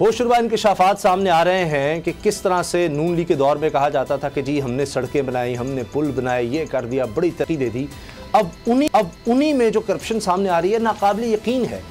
होशरुबा इंकशाफात सामने आ रहे हैं कि किस तरह से नून लीग के दौर में कहा जाता था कि जी हमने सड़कें बनाई, हमने पुल बनाए, ये कर दिया, बड़ी तरक्की दे दी। अब उन्हीं में जो करप्शन सामने आ रही है नाकाबिल यकीन है।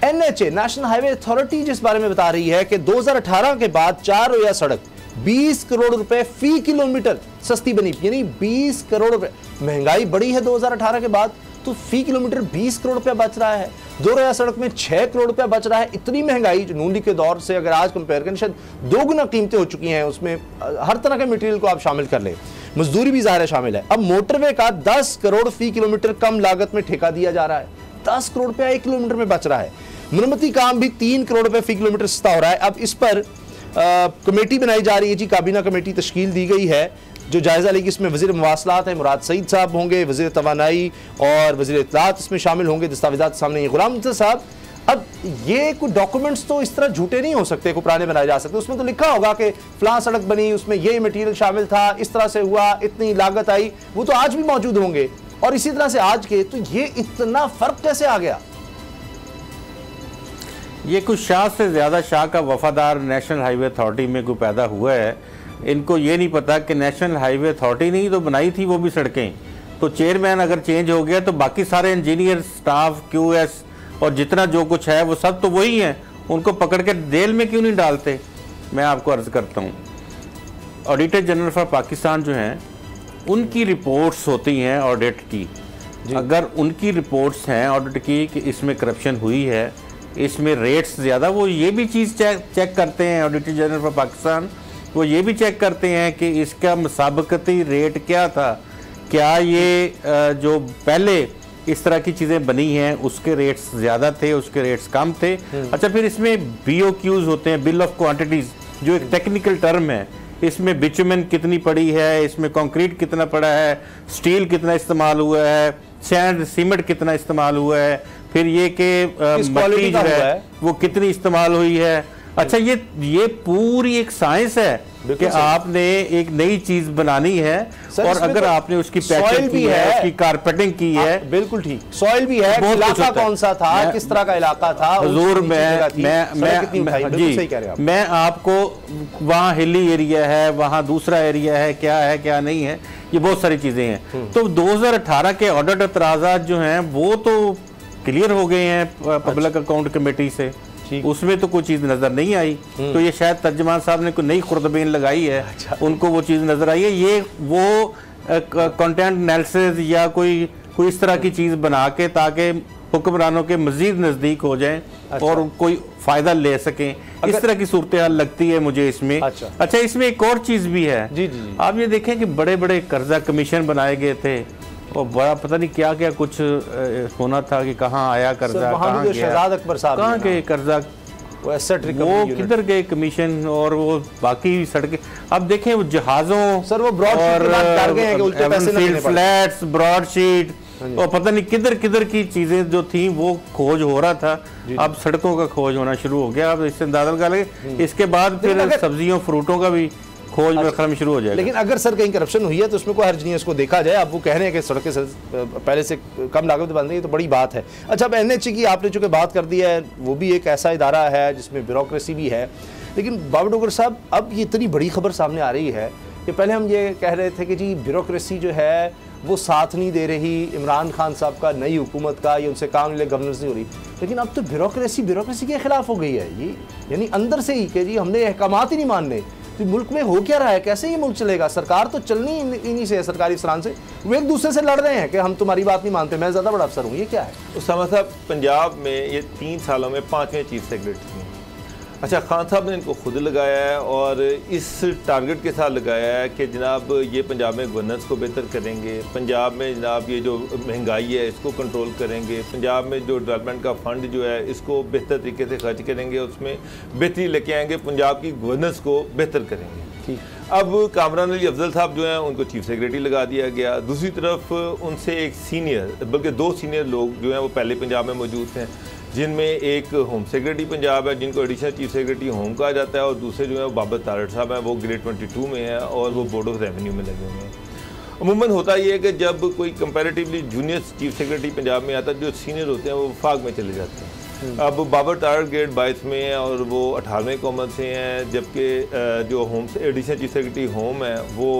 NHA नेशनल हाईवे अथॉरिटी जिस बारे में बता रही है कि 2018 के बाद 4 रोया सड़क 20 करोड़ रुपए फी किलोमीटर सस्ती बनी, यानी 20 करोड़ रुपए। महंगाई बढ़ी है 2018 के बाद, तो फी किलोमीटर 20 करोड़ रुपया बच रहा है। 2 रोया सड़क में 6 करोड़ रुपया बच रहा है। इतनी महंगाई जो नून लीग के दौर से अगर आज कंपेयर करें, शायद 2 गुना कीमतें हो चुकी हैं। उसमें हर तरह के मटेरियल को आप शामिल कर लें, मजदूरी भी ज़ाहिर शामिल है। अब मोटरवे का 10 करोड़ फी किलोमीटर कम लागत में ठेका दिया जा रहा है। 10 करोड़ रुपया 1 किलोमीटर में बच रहा है। मरम्मती काम भी 3 करोड़ रुपए फी किलोमीटर सस्ता हो रहा है। अब इस पर कमेटी बनाई जा रही है जी, काबीना कमेटी तश्कील दी गई है जो जायजा लेगी। इसमें वज़ीर मवासलात है मुराद सईद साहब होंगे, वज़ीर तवानाई और वज़ीर इत्तलात इसमें शामिल होंगे। दस्तावेज़ात सामने गुलाम नबी साहब, अब ये कोई डॉक्यूमेंट्स तो इस तरह झूठे नहीं हो सकते, कोई पुराने बनाए जा सकते। उसमें तो लिखा होगा कि फलां सड़क बनी, उसमें ये मटीरियल शामिल था, इस तरह से हुआ, इतनी लागत आई, वो तो आज भी मौजूद होंगे। और इसी तरह से आज के, तो ये इतना फर्क कैसे आ गया? ये कुछ शाह से ज़्यादा शाह का वफादार नेशनल हाईवे अथॉरिटी में कोई पैदा हुआ है। इनको ये नहीं पता कि नेशनल हाईवे अथॉरिटी नहीं तो बनाई थी वो भी सड़कें, तो चेयरमैन अगर चेंज हो गया तो बाकी सारे इंजीनियर, स्टाफ, QS और जितना जो कुछ है वो सब तो वही हैं। उनको पकड़ के जेल में क्यों नहीं डालते? मैं आपको अर्ज़ करता हूँ, ऑडिटर जनरल फॉर पाकिस्तान जो हैं उनकी रिपोर्ट्स होती हैं ऑडिट की। अगर उनकी रिपोर्ट्स हैं ऑडिट की कि इसमें करप्शन हुई है, इसमें रेट्स ज़्यादा, वो ये भी चीज़ चेक करते हैं। ऑडिटर जनरल फॉर पाकिस्तान वो ये भी चेक करते हैं कि इसका मुसाबकती रेट क्या था, क्या ये जो पहले इस तरह की चीज़ें बनी हैं उसके रेट्स ज़्यादा थे, उसके रेट्स कम थे। अच्छा, फिर इसमें BOQs होते हैं, बिल ऑफ क्वांटिटीज़, जो एक टेक्निकल टर्म है। इसमें बिचुमेन कितनी पड़ी है, इसमें कंक्रीट कितना पड़ा है, स्टील कितना इस्तेमाल हुआ है, सैंड सीमेंट कितना इस्तेमाल हुआ है, फिर ये कि मट्टी जो है वो कितनी इस्तेमाल हुई है। अच्छा, ये पूरी एक साइंस है कि आपने एक नई चीज बनानी है और अगर आपने उसकी पैकिंग की है, उसकी कारपेटिंग की है, बिल्कुल ठीक, सॉइल भी है, इलाका कौन सा था, किस तरह का इलाका था। हुजूर मैं आपको वहाँ हिली एरिया है, वहाँ दूसरा एरिया है, क्या नहीं है, ये बहुत सारी चीजें हैं। तो 2018 के ऑडिट एतराज़ात जो हैं वो तो क्लियर हो गए हैं पब्लिक अकाउंट कमेटी से, उसमें तो कोई चीज़ नज़र नहीं आई। तो ये शायद तर्जमान साहब ने कोई नई खुर्दबीन लगाई है। अच्छा। उनको वो चीज़ नज़र आई है। ये वो कंटेंट एनालिसिस या कोई इस तरह की चीज़ बना के ताकि हुक्मरानों के मज़ीद नज़दीक हो जाएं। अच्छा। और कोई फ़ायदा ले सकें, इस तरह की सूरत हाल लगती है मुझे इसमें। अच्छा, इसमें एक और चीज़ भी है। जी। आप ये देखें कि बड़े बड़े कर्जा कमीशन बनाए गए थे और बड़ा पता नहीं क्या क्या कुछ होना था कि कहाँ आया कर्जा, कहाँ गया, शहजाद अकबर साहब कहाँ के कर्जा, वो किधर गए कमीशन और वो बाकी सड़कें। अब देखें वो जहाज़ों सर, वो फ्लैट्स, ब्रॉडशीट और पता नहीं किधर किधर की चीज़ें जो थी वो खोज हो रहा था। अब सड़कों का खोज होना शुरू हो गया। अब इससे अंदाजा लगा लगे इसके बाद फिर सब्जियों फ्रूटों का भी खोज में खत्म शुरू हो जाएगा। लेकिन अगर सर कहीं करप्शन हुई है तो उसमें कोई हर्ज नहीं है, उसको देखा जाए। अब वो कह रहे हैं कि सड़कें पहले से कम लागत बन रही है, तो बड़ी बात है। अच्छा, अब NHA की आपने चूँकि बात कर दी है, वो भी एक ऐसा इदारा है जिसमें ब्यूरोक्रेसी भी है। लेकिन बाबर डोगर साहब, अब ये इतनी बड़ी खबर सामने आ रही है कि पहले हम ये कह रहे थे कि जी ब्यूरोक्रेसी जो है वो साथ नहीं दे रही इमरान खान साहब का, नई हुकूमत का, ये उनसे काम ले, गवर्नेंस नहीं हो रही। लेकिन अब तो ब्यूरोक्रेसी के खिलाफ हो गई है ये, यानी अंदर से ही कि जी हमने अहकामात ही नहीं मानने। तो मुल्क में हो क्या रहा है, कैसे ये मुल्क चलेगा? सरकार तो चलनी इन्हीं से है, सरकारी अफसरान से। वो एक दूसरे से लड़ रहे हैं कि हम तुम्हारी बात नहीं मानते, मैं ज़्यादा बड़ा अफसर हूँ। ये क्या है? उसामा साहब, पंजाब में ये 3 सालों में 5वें चीफ सेक्रेटरी हैं। अच्छा, खान साहब ने इनको खुद लगाया है और इस टारगेट के साथ लगाया है कि जनाब ये पंजाब में गवर्नेंस को बेहतर करेंगे, पंजाब में जनाब ये जो महंगाई है इसको कंट्रोल करेंगे, पंजाब में जो डेवलपमेंट का फंड जो है इसको बेहतर तरीके से खर्च करेंगे, उसमें बेहतरी लेके आएंगे, पंजाब की गवर्नेंस को बेहतर करेंगे। अब कामरान अली अफजल साहब जो हैं उनको चीफ सेक्रेटरी लगा दिया गया। दूसरी तरफ उनसे एक सीनियर, बल्कि 2 सीनियर लोग जो हैं वो पहले पंजाब में मौजूद हैं, जिनमें एक होम सेक्रेटरी पंजाब है जिनको एडिशनल चीफ सेक्रेटरी होम कहा जाता है, और दूसरे जो है वो बाबर तारड़ साहब हैं, वो ग्रेड 22 में हैं और वो बोर्ड ऑफ रेवेन्यू में लगे हुए हैं। अमूमन होता ये है कि जब कोई comparatively junior chief secretary Punjab में आता है, जो सीनियर होते हैं वो वफाक में चले जाते हैं। अब बाबर टारगेट ग्रेड 22 में है और वो 18वें कॉमन से हैं, जबकि जो होम से एडिशनल चीफ सेक्रेटरी होम है वो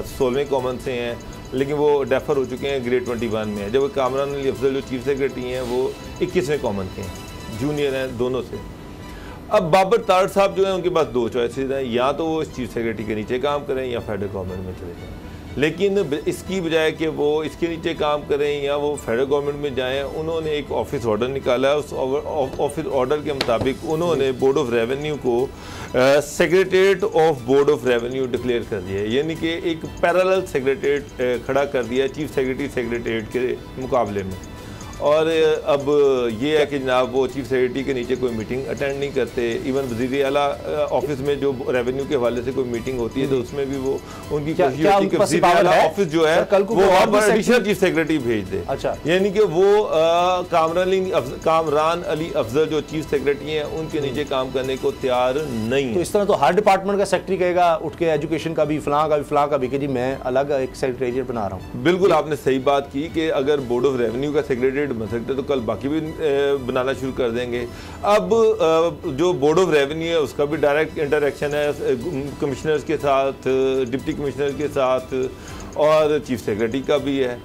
16वें कॉमन से हैं, लेकिन वो डेफर हो चुके हैं ग्रेड 21 में है। जब कामरान अली अफजल जो चीफ सेक्रेटरी हैं वो 21वें कॉमन के हैं, जूनियर हैं दोनों से। अब बाबर तारड़ साहब जो है उनके पास दो चॉइसेस हैं, या तो वो इस चीफ सेक्रेटरी के नीचे काम करें या फेडरल गवर्नमेंट में चले जाएँ। लेकिन इसकी बजाय कि वो इसके नीचे काम करें या वो फेडरल गवर्नमेंट में जाएं, उन्होंने एक ऑफिस ऑर्डर निकाला है। उस ऑफिस ऑर्डर के मुताबिक उन्होंने बोर्ड ऑफ रेवेन्यू को secretariat of board of revenue declare कर दिया है, यानी कि एक पैरेलल सेक्रेटरीट खड़ा कर दिया है चीफ सेक्रेटरी सेक्रेटरीट के मुकाबले में। और अब ये है कि जनाब वो चीफ सेक्रेटरी के नीचे कोई मीटिंग अटेंड नहीं करते। इवन वज़ीर आला ऑफिस में जो रेवेन्यू के हवाले से कोई मीटिंग होती है तो उसमें भी वो उनकी कोशिश होती है कि वज़ीर आला ऑफिस जो है वो वहाँ पर एडिशनल चीफ सेक्रेटरी भेज दे। अच्छा, यानी कि वो कामरान अली अफजल जो चीफ सेक्रेटरी हैं उनके नीचे काम करने को तैयार नहीं। तो इस तरह तो हर डिपार्टमेंट का सेक्रेटरी कहेगा उठ के, एजुकेशन का भी, फलां का भी कि जी मैं अलग एक सेक्रेटरीट बना रहा हूँ। बिल्कुल आपने सही बात की कि अगर बोर्ड ऑफ रेवेन्यू का सेक्रेटरी बन सकते तो कल बाकी भी बनाना शुरू कर देंगे। अब जो बोर्ड ऑफ रेवेन्यू है उसका भी डायरेक्ट इंटरेक्शन है कमिश्नर्स के साथ, डिप्टी कमिश्नर के साथ, और चीफ सेक्रेटरी का भी है।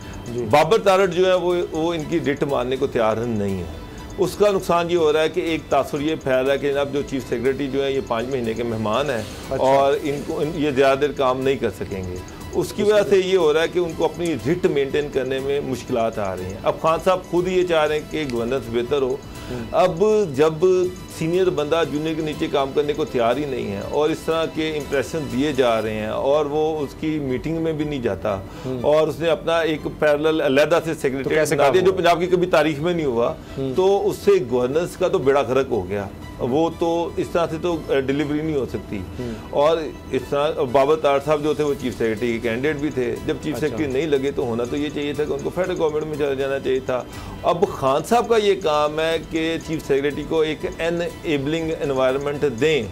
बाबर तारड़ जो है वो इनकी रिट मानने को तैयार नहीं है। उसका नुकसान ये हो रहा है कि एक तासुर ये फैल रहा है कि जनाब जो चीफ सेक्रेटरी जो है ये 5 महीने के मेहमान हैं। अच्छा। और इनको ये ज़्यादा देर काम नहीं कर सकेंगे। उसकी वजह से ये हो रहा है कि उनको अपनी रिट मेंटेन करने में मुश्किलात आ रही हैं। अब खान साहब खुद ये चाह रहे हैं कि गवर्नेंस बेहतर हो। अब जब सीनियर बंदा जूनियर के नीचे काम करने को तैयार ही नहीं है और इस तरह के इंप्रेशन दिए जा रहे हैं और वो उसकी मीटिंग में भी नहीं जाता और उसने अपना एक पैरेलल अलहदा से सेक्रेटरी बना दिया जो पंजाब की कभी तारीख में नहीं हुआ, तो उससे गवर्नेंस का तो बेड़ा गर्क हो गया। वो तो इस तरह से तो डिलीवरी नहीं हो सकती। और इस तरह बाबर तारड़ साहब जो थे वो चीफ सेक्रेटरी के कैंडिडेट भी थे। जब चीफ सेक्रेटरी नहीं लगे तो होना तो ये चाहिए था कि उनको फेडरल गवर्नमेंट में चला जाना चाहिए था। अब खान साहब का ये काम है कि चीफ सेक्रेटरी को एक एनेबलिंग एनवायरनमेंट दें,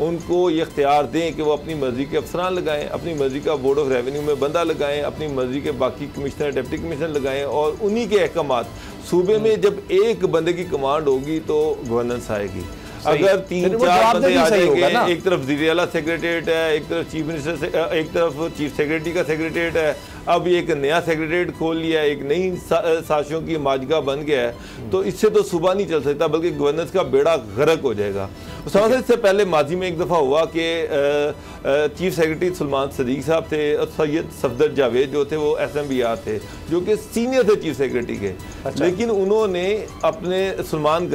उनको ये इख्तियार दें कि वो अपनी मर्ज़ी के अफसरान लगाएं, अपनी मर्ज़ी का बोर्ड ऑफ रेवेन्यू में बंदा लगाएं, अपनी मर्ज़ी के बाकी कमिश्नर डिप्टी कमिश्नर लगाएं और उन्हीं के अहकामात सूबे में जब एक बंदे की कमांड होगी तो गवर्नेंस आएगी। अगर 3-4 बंदे आ जाएंगे, एक तरफ वज़ीर आला सेक्रेटरीट है, एक तरफ चीफ मिनिस्टर से, एक तरफ चीफ सेक्रेटरी का सेक्रेटरीट है, अब एक नया सेक्रेटरीट खोल लिया है, एक नई साजिशों की माजगा बन गया है, तो इससे तो सुबह नहीं चल सकता बल्कि गवर्नेंस का बेड़ा गर्क हो जाएगा। सबसे इससे पहले माजी में एक दफ़ा हुआ कि चीफ सेक्रेटरी सुलेमान सदीक साहब थे और सैयद सफदर जावेद जो थे वो SMBR थे जो कि सीनियर थे चीफ सेक्रेटरी के। अच्छा। लेकिन उन्होंने अपने सुलेमान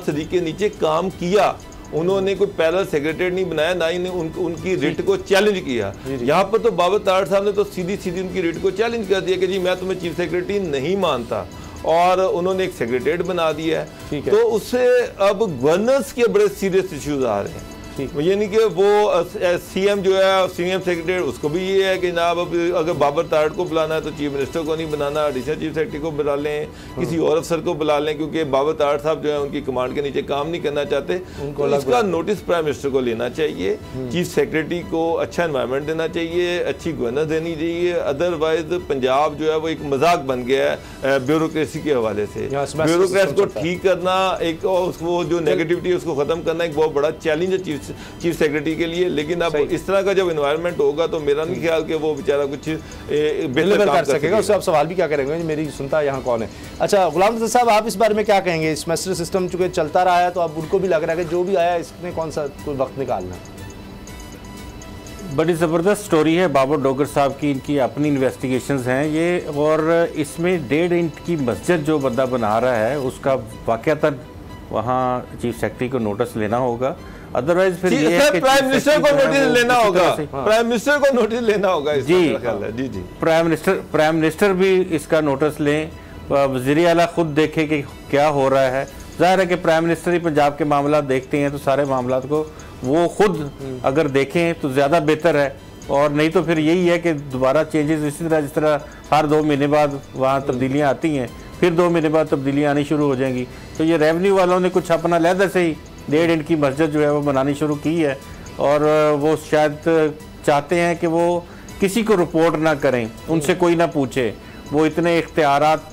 सदीक के नीचे काम किया, उन्होंने कोई पैरेलल सेक्रेटरी नहीं बनाया, ना ही उनकी रिट को चैलेंज किया। यहाँ पर तो बाबर तारड़ साहब ने तो सीधी उनकी रिट को चैलेंज कर दिया कि जी मैं तुम्हें चीफ सेक्रेटरी नहीं मानता, और उन्होंने एक सेक्रेटरीट बना दिया है। तो उससे अब गवर्नेंस के बड़े सीरियस इश्यूज आ रहे हैं। यानी कि वो CM जो है सीनियर सेक्रेटरी उसको भी ये है कि जनाब अब अगर बाबर तारड़ को बुलाना है तो चीफ मिनिस्टर को नहीं बनाना, एडिशनल चीफ सेक्रेटरी को बुला लें, किसी और अफसर को बुला लें, क्योंकि बाबर तारड़ साहब जो है उनकी कमांड के नीचे काम नहीं करना चाहते। तो इसका नोटिस प्राइम मिनिस्टर को लेना चाहिए, चीफ सेक्रेटरी को अच्छा एनवायरनमेंट देना चाहिए, अच्छी गवर्नेंस देनी चाहिए। अदरवाइज पंजाब जो है वो एक मजाक बन गया है ब्यूरोक्रेसी के हवाले से। ब्यूरोक्रेसी को ठीक करना, एक वो जो नेगेटिविटी है उसको खत्म करना एक बहुत बड़ा चैलेंज है चीफ सेक्रेटरी के लिए। लेकिन अब इस तरह का जब एनवायरनमेंट होगा तो मेरा नहीं ख्याल कि वो बेचारा कुछ बेहतर कर सकेगा। उससे आप सवाल भी क्या करेंगे, मेरी सुनता यहाँ कौन है। अच्छा गुलाम नबी साहब, आप इस बारे में क्या कहेंगे? सेमेस्टर सिस्टम चूंकि चलता रहा है तो अब उनको भी लग रहा है कि जो भी आया इसमें कौन सा कोई वक्त निकालना। बड़ी ज़बरदस्त स्टोरी है बाबर डोगर साहब की, इनकी अपनी इन्वेस्टिगेशंस हैं ये, और इसमें 1.5 इंच की मस्जिद जो बंदा बना रहा है उसका वाकयातन वहाँ चीफ सेक्रेटरी को नोटिस लेना होगा। अदरवाइज फिर ये है कि प्राइम मिनिस्टर को नोटिस लेना होगा, प्राइम मिनिस्टर को नोटिस लेना होगा। जी प्राइम मिनिस्टर भी इसका नोटिस लें, वज़ीर आला खुद देखे कि क्या हो रहा है। जाहिर है कि प्राइम मिनिस्टर ही पंजाब के मामला देखते हैं तो सारे मामला को वो खुद अगर देखें तो ज़्यादा बेहतर है, और नहीं तो फिर यही है कि दोबारा चेंजेस इसी तरह जिस तरह हर 2 महीने बाद वहाँ तब्दीलियाँ आती हैं, फिर 2 महीने बाद तब्दीलियाँ आनी शुरू हो जाएंगी। तो ये रेवेन्यू वालों ने कुछ अपना लहदा से ही 1.5 इंच की मस्जिद जो है वो बनानी शुरू की है, और वो शायद चाहते हैं कि वो किसी को रिपोर्ट ना करें, उनसे कोई ना पूछे, वो इतने इख्तियारात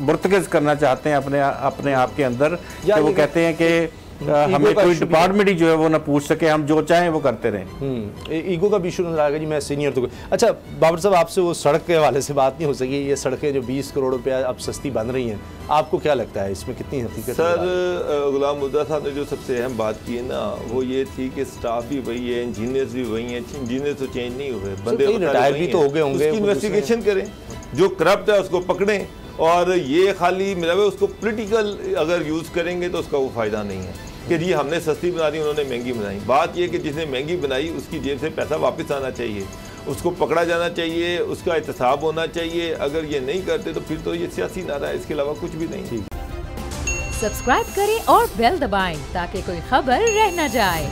मुर्तकज़ करना चाहते हैं अपने आप के अंदर कि वो कहते हैं कि हमें कोई डिपार्टमेंट ही जो है वो ना पूछ सके, हम जो चाहें वो करते रहें। ईगो का भी इशू नजर आएगा जी, मैं सीनियर तो। अच्छा बाबर साहब, आपसे वो सड़क के हवाले से बात नहीं हो सकी। ये सड़कें जो 20 करोड़ रुपया अब सस्ती बन रही हैं, आपको क्या लगता है इसमें कितनी हकीकत? सर गुलाम मुद्दा साहब ने जो सबसे अहम बात की है ना, वो ये थी कि स्टाफ भी वही है, इंजीनियर्स भी वही हैं। इंजीनियर्स तो चेंज नहीं हुए, बंदे रिटायर भी तो हो गए होंगे। उसकी इन्वेस्टिगेशन करें, जो करप्ट है उसको पकड़ें, और ये खाली मेरा उसको पॉलिटिकल अगर यूज़ करेंगे तो उसका वो फ़ायदा नहीं है कि जी हमने सस्ती बना दी, उन्होंने महंगी बनाई। बात यह कि जिसने महंगी बनाई उसकी जेब से पैसा वापस आना चाहिए, उसको पकड़ा जाना चाहिए, उसका एहतसाब होना चाहिए। अगर ये नहीं करते तो फिर तो ये सियासी नारा है, इसके अलावा कुछ भी नहीं। सब्सक्राइब करें और बेल दबाएं ताकि कोई खबर रह न जाए।